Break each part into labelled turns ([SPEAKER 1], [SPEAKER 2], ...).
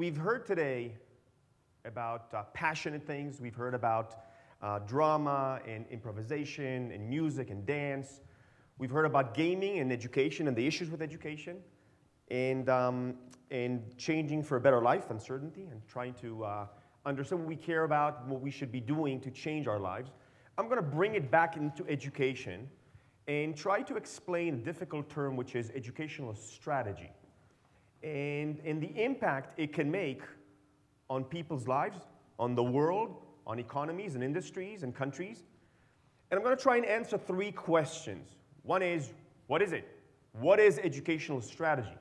[SPEAKER 1] we've heard today about passionate things. We've heard about drama and improvisation and music and dance. We've heard about gaming and education and the issues with education and changing for a better life, uncertainty, and trying to understand what we care about and what we should be doing to change our lives. I'm going to bring it back into education and try to explain a difficult term, which is educational strategy, and the impact it can make on people's lives, on the world, on economies and industries and countries. And I'm going to try and answer 3 questions. One is, what is it? What is educational strategy?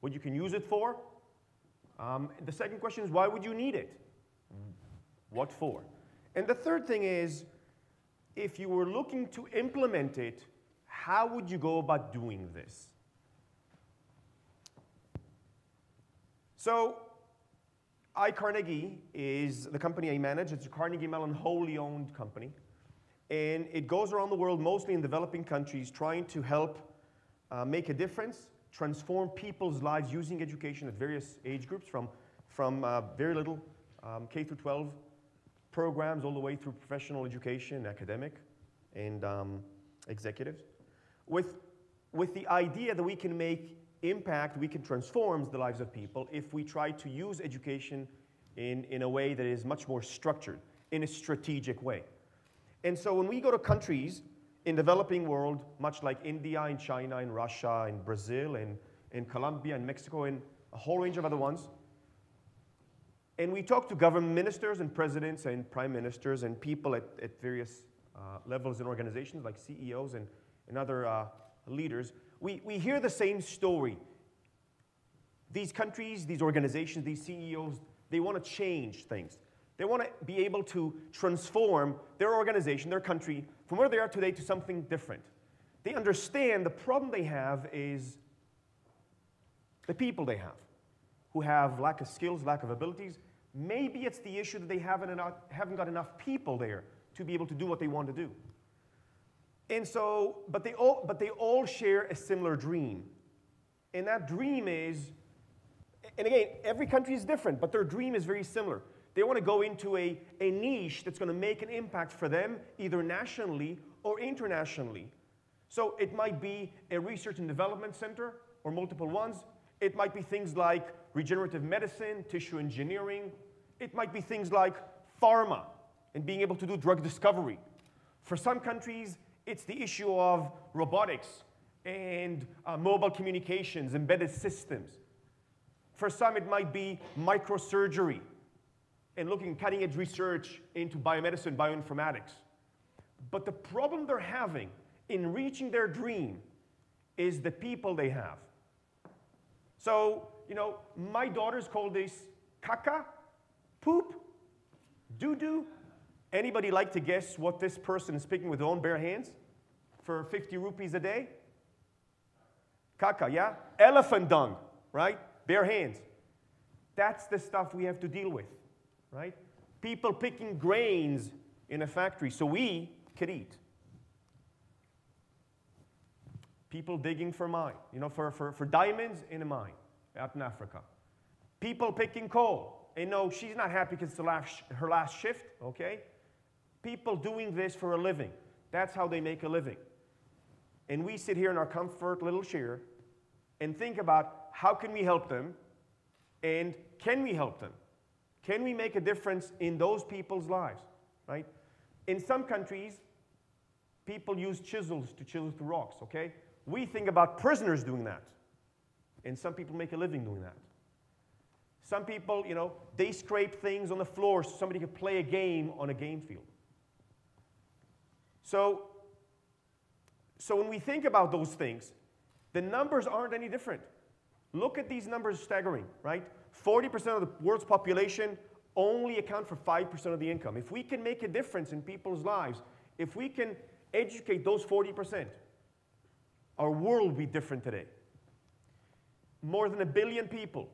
[SPEAKER 1] What you can use it for? The second question is, why would you need it? What for? And the third thing is, if you were looking to implement it, how would you go about doing this? So, Carnegie is the company I manage. It's a Carnegie Mellon wholly owned company. And it goes around the world, mostly in developing countries, trying to help make a difference, transform people's lives using education at various age groups, from very little K through 12 programs all the way through professional education, academic, and executives, with the idea that we can make impact, we can transform the lives of people if we try to use education in a way that is much more structured, in a strategic way. And so when we go to countries in the developing world, much like India and China and Russia and Brazil and Colombia and Mexico and a whole range of other ones, and we talk to government ministers and presidents and prime ministers and people at various levels in organizations like CEOs and other leaders, we hear the same story. These countries, these organizations, these CEOs, they want to change things. They want to be able to transform their organization, their country, from where they are today to something different. They understand the problem they have is the people they have, who have lack of skills, lack of abilities. Maybe it's the issue that they haven't got enough people there to be able to do what they want to do. And so, but they all share a similar dream. And that dream is, and again, every country is different, but their dream is very similar. They want to go into a niche that's going to make an impact for them, either nationally or internationally. So it might be a research and development center, or multiple ones. It might be things like regenerative medicine, tissue engineering. It might be things like pharma and being able to do drug discovery. For some countries, it's the issue of robotics and mobile communications, embedded systems. For some, it might be microsurgery and looking at cutting-edge research into biomedicine, bioinformatics. But the problem they're having in reaching their dream is the people they have. So, you know, my daughters call this caca, poop, doo-doo. Anybody like to guess what this person is picking with their own bare hands for 50 rupees a day? Caca, yeah? Elephant dung, right? Bare hands. That's the stuff we have to deal with, right? People picking grains in a factory so we could eat. People digging for mine, you know, for diamonds in a mine out in Africa. People picking coal. And no, she's not happy because it's her last shift, okay? People doing this for a living. That's how they make a living. And we sit here in our comfort little chair and think about how can we help them, and can we help them? Can we make a difference in those people's lives, right? In some countries, people use chisels to chisel through rocks, okay? We think about prisoners doing that. And some people make a living doing that. Some people, you know, they scrape things on the floor so somebody can play a game on a game field. So when we think about those things, the numbers aren't any different. Look at these numbers, staggering, right? 40% of the world's population only account for 5% of the income. If we can make a difference in people's lives, if we can educate those 40%, our world will be different today. More than 1 billion people.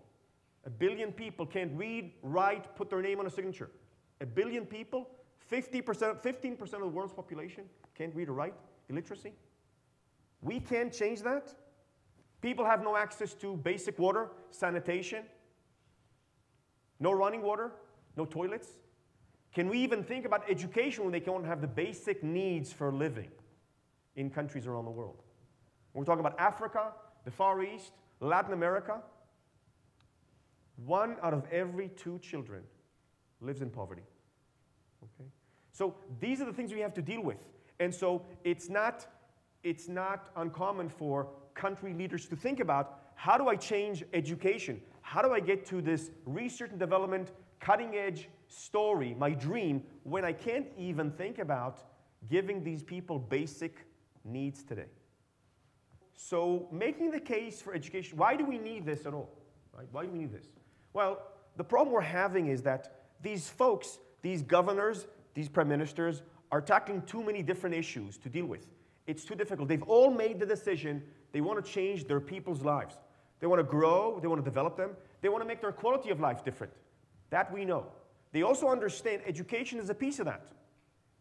[SPEAKER 1] 1 billion people can't read, write, put their name on a signature. 1 billion people, 15% of the world's population can't read or write, illiteracy. We can't change that. People have no access to basic water, sanitation. No running water, no toilets. Can we even think about education when they can't have the basic needs for living in countries around the world? We're talking about Africa, the Far East, Latin America. 1 out of every 2 children lives in poverty. Okay? So these are the things we have to deal with. And so it's not uncommon for country leaders to think about, how do I change education? How do I get to this research and development, cutting edge story, my dream, when I can't even think about giving these people basic needs today? So making the case for education, why do we need this at all? Right? Why do we need this? Well, the problem we're having is that these folks, these governors, these prime ministers, are tackling too many different issues to deal with. It's too difficult. They've all made the decision they want to change their people's lives. They want to grow, they want to develop them, they want to make their quality of life different. That we know. They also understand education is a piece of that.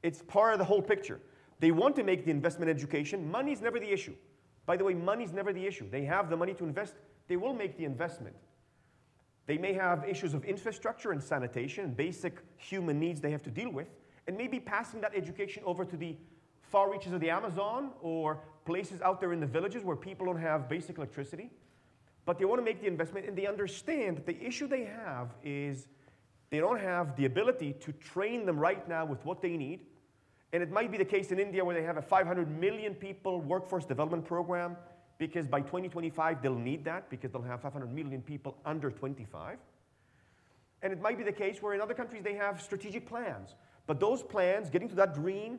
[SPEAKER 1] It's part of the whole picture. They want to make the investment in education. Money is never the issue. By the way, money is never the issue. They have the money to invest. They will make the investment. They may have issues of infrastructure and sanitation and basic human needs they have to deal with, and maybe passing that education over to the far reaches of the Amazon or places out there in the villages where people don't have basic electricity. But they want to make the investment, and they understand that the issue they have is they don't have the ability to train them right now with what they need. And it might be the case in India where they have a 500 million people workforce development program, because by 2025 they'll need that because they'll have 500 million people under 25. And it might be the case where in other countries they have strategic plans. But those plans, getting to that dream,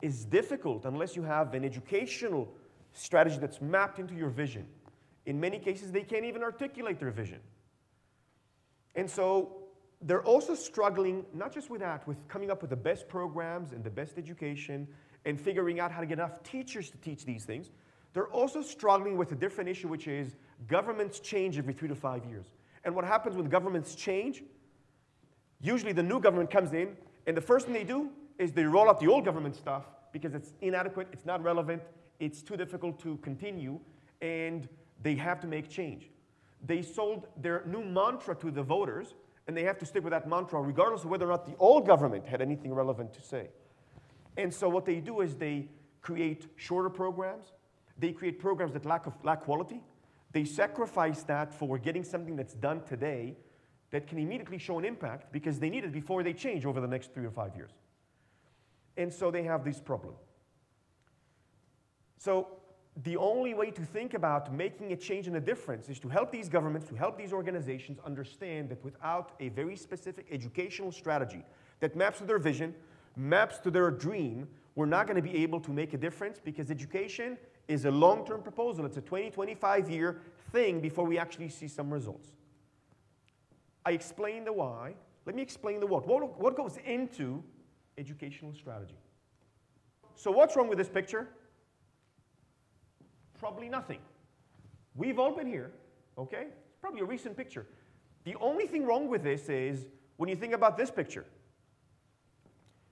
[SPEAKER 1] is difficult unless you have an educational strategy that's mapped into your vision. In many cases, they can't even articulate their vision. And so they're also struggling, not just with that, with coming up with the best programs and the best education and figuring out how to get enough teachers to teach these things. They're also struggling with a different issue, which is governments change every 3 to 5 years. And what happens when governments change, usually the new government comes in, and the first thing they do is they roll out the old government stuff because it's inadequate, it's not relevant, it's too difficult to continue, and they have to make change. They sold their new mantra to the voters, and they have to stick with that mantra regardless of whether or not the old government had anything relevant to say. And so what they do is they create shorter programs. They create programs that lack quality. They sacrifice that for getting something that's done today that can immediately show an impact because they need it before they change over the next 3 or 5 years. And so they have this problem. So the only way to think about making a change and a difference is to help these governments, to help these organizations understand that without a very specific educational strategy that maps to their vision, maps to their dream, we're not going to be able to make a difference because education is a long-term proposal. It's a 20, 25-year thing before we actually see some results. I explained the why. Let me explain the what. What goes into educational strategy? So what's wrong with this picture? Probably nothing. We've all been here, okay? It's probably a recent picture. The only thing wrong with this is when you think about this picture.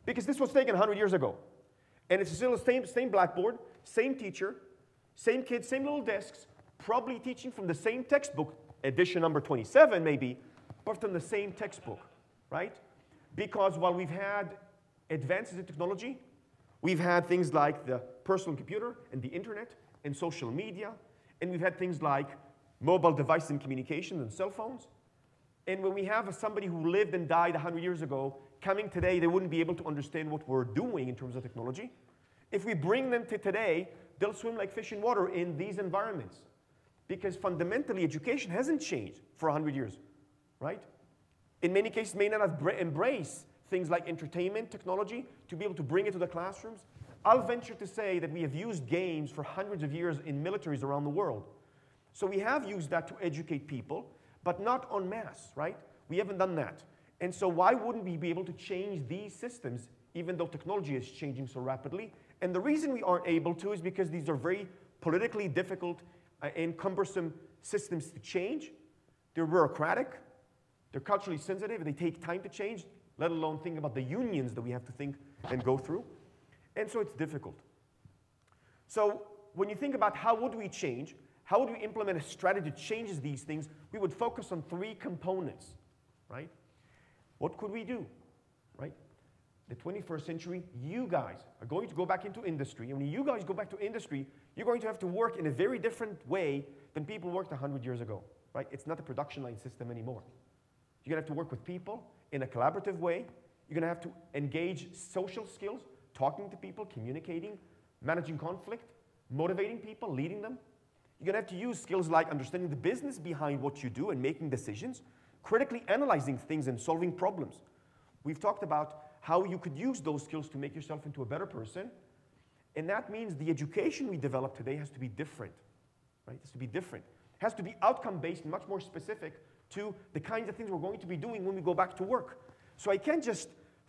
[SPEAKER 1] Because this was taken 100 years ago. And it's still the same blackboard, same teacher, same kids, same little desks, probably teaching from the same textbook, edition number 27 maybe, but from the same textbook, right? Because while we've had advances in technology, we've had things like the personal computer and the internet and social media, and we've had things like mobile devices and communications and cell phones. And when we have somebody who lived and died 100 years ago coming today, they wouldn't be able to understand what we're doing in terms of technology. If we bring them to today, they'll swim like fish in water in these environments. Because fundamentally, education hasn't changed for 100 years, right? In many cases, may not have embraced things like entertainment technology to be able to bring it to the classrooms. I'll venture to say that we have used games for hundreds of years in militaries around the world. So we have used that to educate people, but not en masse, right? We haven't done that. And so why wouldn't we be able to change these systems even though technology is changing so rapidly? And the reason we aren't able to is because these are very politically difficult and cumbersome systems to change. They're bureaucratic, they're culturally sensitive, they take time to change, let alone think about the unions that we have to think and go through. And so it's difficult. So when you think about how would we change, how would we implement a strategy that changes these things, we would focus on 3 components, right? What could we do, right? The 21st century, you guys are going to go back into industry. And when you guys go back to industry, you're going to have to work in a very different way than people worked 100 years ago, right? It's not a production line system anymore. You're going to have to work with people in a collaborative way. You're going to have to engage social skills, talking to people, communicating, managing conflict, motivating people, leading them. You're going to have to use skills like understanding the business behind what you do and making decisions, critically analyzing things and solving problems. We've talked about how you could use those skills to make yourself into a better person. And that means the education we develop today has to be different, right? It has to be different. It has to be outcome-based and much more specific to the kinds of things we're going to be doing when we go back to work. So I can't just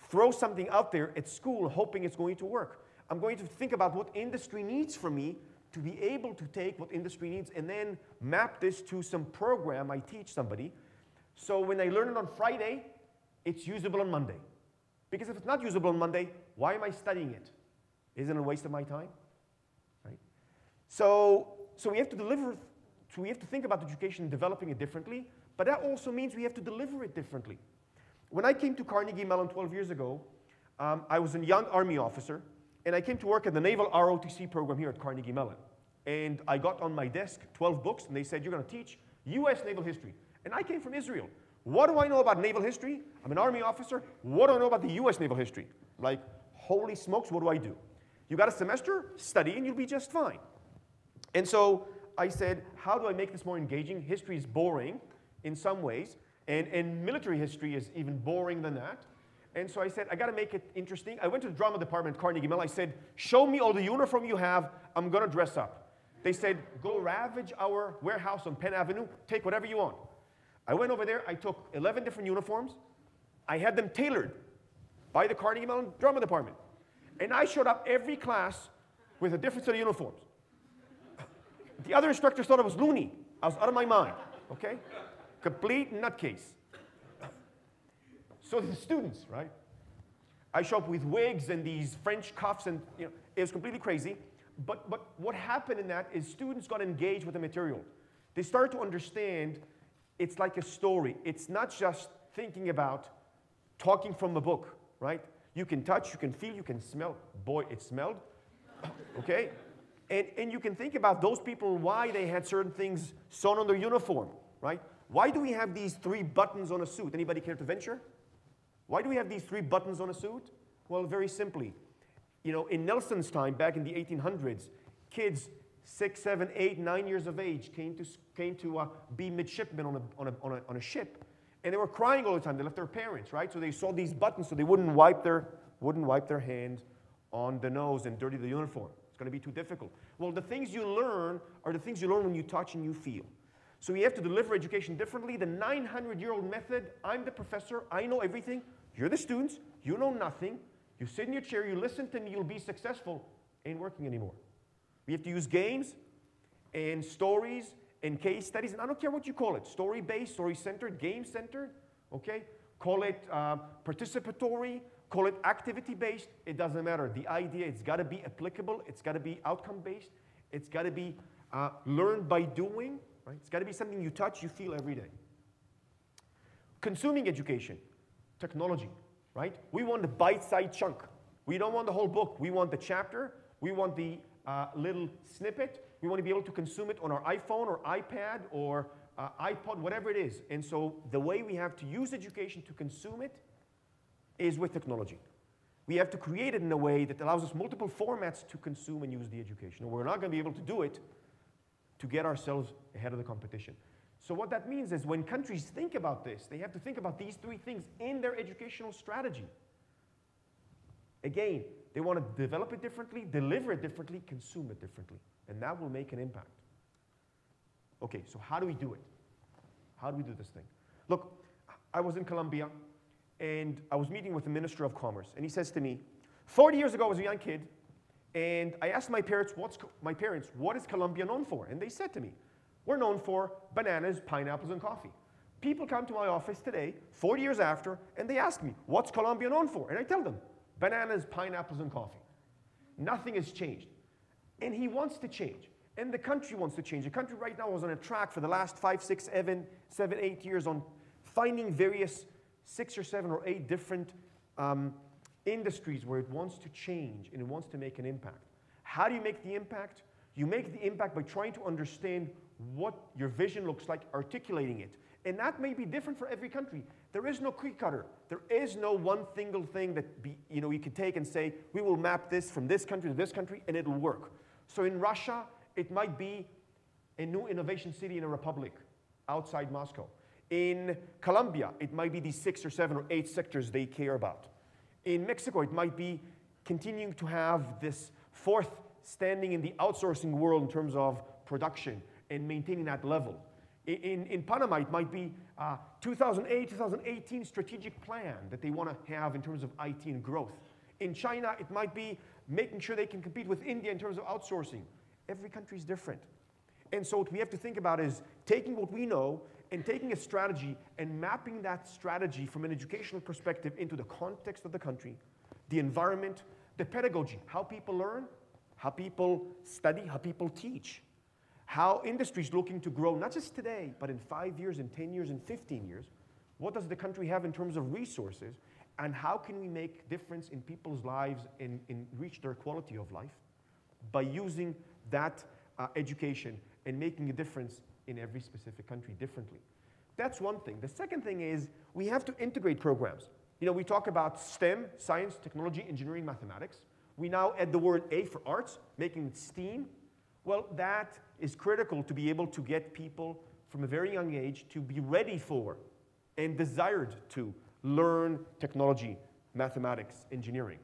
[SPEAKER 1] throw something out there at school hoping it's going to work. I'm going to think about what industry needs from me to be able to take what industry needs and then map this to some program I teach somebody. So when I learn it on Friday, it's usable on Monday. Because if it's not usable on Monday, why am I studying it? Isn't it a waste of my time? Right? So we have to deliver, so we have to think about education, developing it differently, but that also means we have to deliver it differently. When I came to Carnegie Mellon 12 years ago, I was a young Army officer, and I came to work at the Naval ROTC program here at Carnegie Mellon. And I got on my desk 12 books, and they said, you're going to teach US naval history. And I came from Israel. What do I know about naval history? I'm an Army officer. What do I know about the US naval history? Like, holy smokes, what do I do? You got a semester, study, and you'll be just fine. And so I said, how do I make this more engaging? History is boring in some ways, and military history is even boring than that. And so I said, I got to make it interesting. I went to the drama department at Carnegie Mellon. I said, show me all the uniform you have. I'm going to dress up. They said, go ravage our warehouse on Penn Avenue. Take whatever you want. I went over there. I took 11 different uniforms. I had them tailored by the Carnegie Mellon drama department. And I showed up every class with a different set of uniforms. The other instructors thought I was loony. I was out of my mind, okay? Complete nutcase. So the students, right? I show up with wigs and these French cuffs, and it was completely crazy. But what happened in that is students got engaged with the material. They started to understand it's like a story. It's not just thinking about talking from a book, right? You can touch, you can feel, you can smell. Boy, it smelled, okay? And you can think about those people, why they had certain things sewn on their uniform, right? Why do we have these 3 buttons on a suit? Anybody care to venture? Why do we have these 3 buttons on a suit? Well, very simply. In Nelson's time, back in the 1800s, kids 6, 7, 8, 9 years of age came to be midshipmen on a ship, and they were crying all the time. They left their parents, right? So they saw these buttons so they wouldn't wipe their hands on the nose and dirty the uniform. It's going to be too difficult. Well, the things you learn are the things you learn when you touch and you feel. So we have to deliver education differently. The 900-year-old method, I'm the professor, I know everything. You're the students, you know nothing. You sit in your chair, you listen to me, you'll be successful, ain't working anymore. We have to use games and stories and case studies, and I don't care what you call it, story-based, story-centered, game-centered, okay? Call it participatory, call it activity-based, it doesn't matter. The idea, it's got to be applicable, it's got to be outcome-based, it's got to be learned by doing, right? It's got to be something you touch, you feel every day. Consuming education, technology, right? We want the bite-sized chunk. We don't want the whole book. We want the chapter. We want the little snippet. We want to be able to consume it on our iPhone or iPad or iPod, whatever it is. And so the way we have to use education to consume it is with technology. We have to create it in a way that allows us multiple formats to consume and use the education. And we're not going to be able to do it to get ourselves ahead of the competition. So what that means is when countries think about this, they have to think about these 3 things in their educational strategy. Again, they want to develop it differently, deliver it differently, consume it differently. And that will make an impact. Okay, so how do we do it? How do we do this thing? Look, I was in Colombia, and I was meeting with the Minister of Commerce, and he says to me, 40 years ago I was a young kid, and I asked my parents, what is Colombia known for? And they said to me, we're known for bananas, pineapples, and coffee. People come to my office today, 40 years after, and they ask me, what's Colombia known for? And I tell them, bananas, pineapples, and coffee. Nothing has changed. And he wants to change. And the country wants to change. The country right now is on a track for the last 5, 6, 7, 8 years on finding various 6 or 7 or 8 different industries where it wants to change and it wants to make an impact. How do you make the impact? You make the impact by trying to understand what your vision looks like, articulating it. And that may be different for every country. There is no cookie cutter. There is no one single thing that you can take and say, we will map this from this country to this country and it'll work. So in Russia, it might be a new innovation city in a republic outside Moscow. In Colombia, it might be these 6 or 7 or 8 sectors they care about. In Mexico, it might be continuing to have this fourth standing in the outsourcing world in terms of production and maintaining that level. In Panama, it might be 2008, 2018 strategic plan that they want to have in terms of IT and growth. In China, it might be making sure they can compete with India in terms of outsourcing. Every country is different. And so what we have to think about is taking what we know and taking a strategy and mapping that strategy from an educational perspective into the context of the country, the environment, the pedagogy, how people learn, how people study, how people teach, how industry is looking to grow, not just today, but in 5 years, in 10 years, in 15 years. What does the country have in terms of resources, and how can we make difference in people's lives and reach their quality of life by using that education and making a difference in every specific country differently. That's one thing. The second thing is we have to integrate programs. We talk about STEM, science, technology, engineering, mathematics. We now add the word A for arts, making it STEAM. Well, that is critical to be able to get people from a very young age to be ready for and desired to learn technology, mathematics, engineering.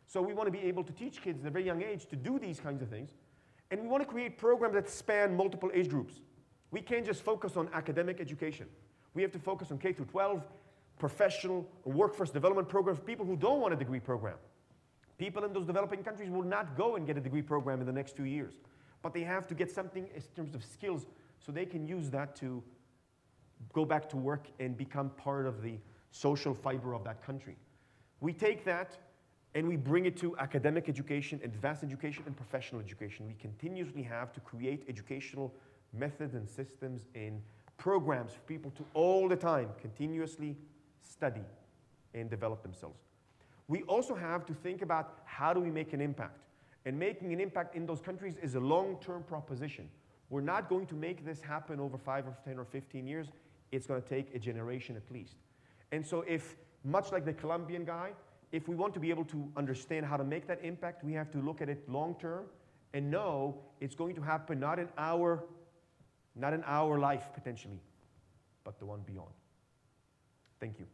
[SPEAKER 1] So we want to be able to teach kids at a very young age to do these kinds of things. And we want to create programs that span multiple age groups. We can't just focus on academic education. We have to focus on K through 12, professional, workforce development programs, people who don't want a degree program. People in those developing countries will not go and get a degree program in the next 2 years. But they have to get something in terms of skills so they can use that to go back to work and become part of the social fiber of that country. We take that and we bring it to academic education, advanced education, and professional education. We continuously have to create educational methods and systems and programs for people to all the time continuously study and develop themselves. We also have to think about how do we make an impact. And making an impact in those countries is a long-term proposition. We're not going to make this happen over 5 or 10 or 15 years. It's going to take a generation at least. And so if, much like the Colombian guy, if we want to be able to understand how to make that impact, we have to look at it long-term and know it's going to happen not in our life potentially, but the one beyond. Thank you.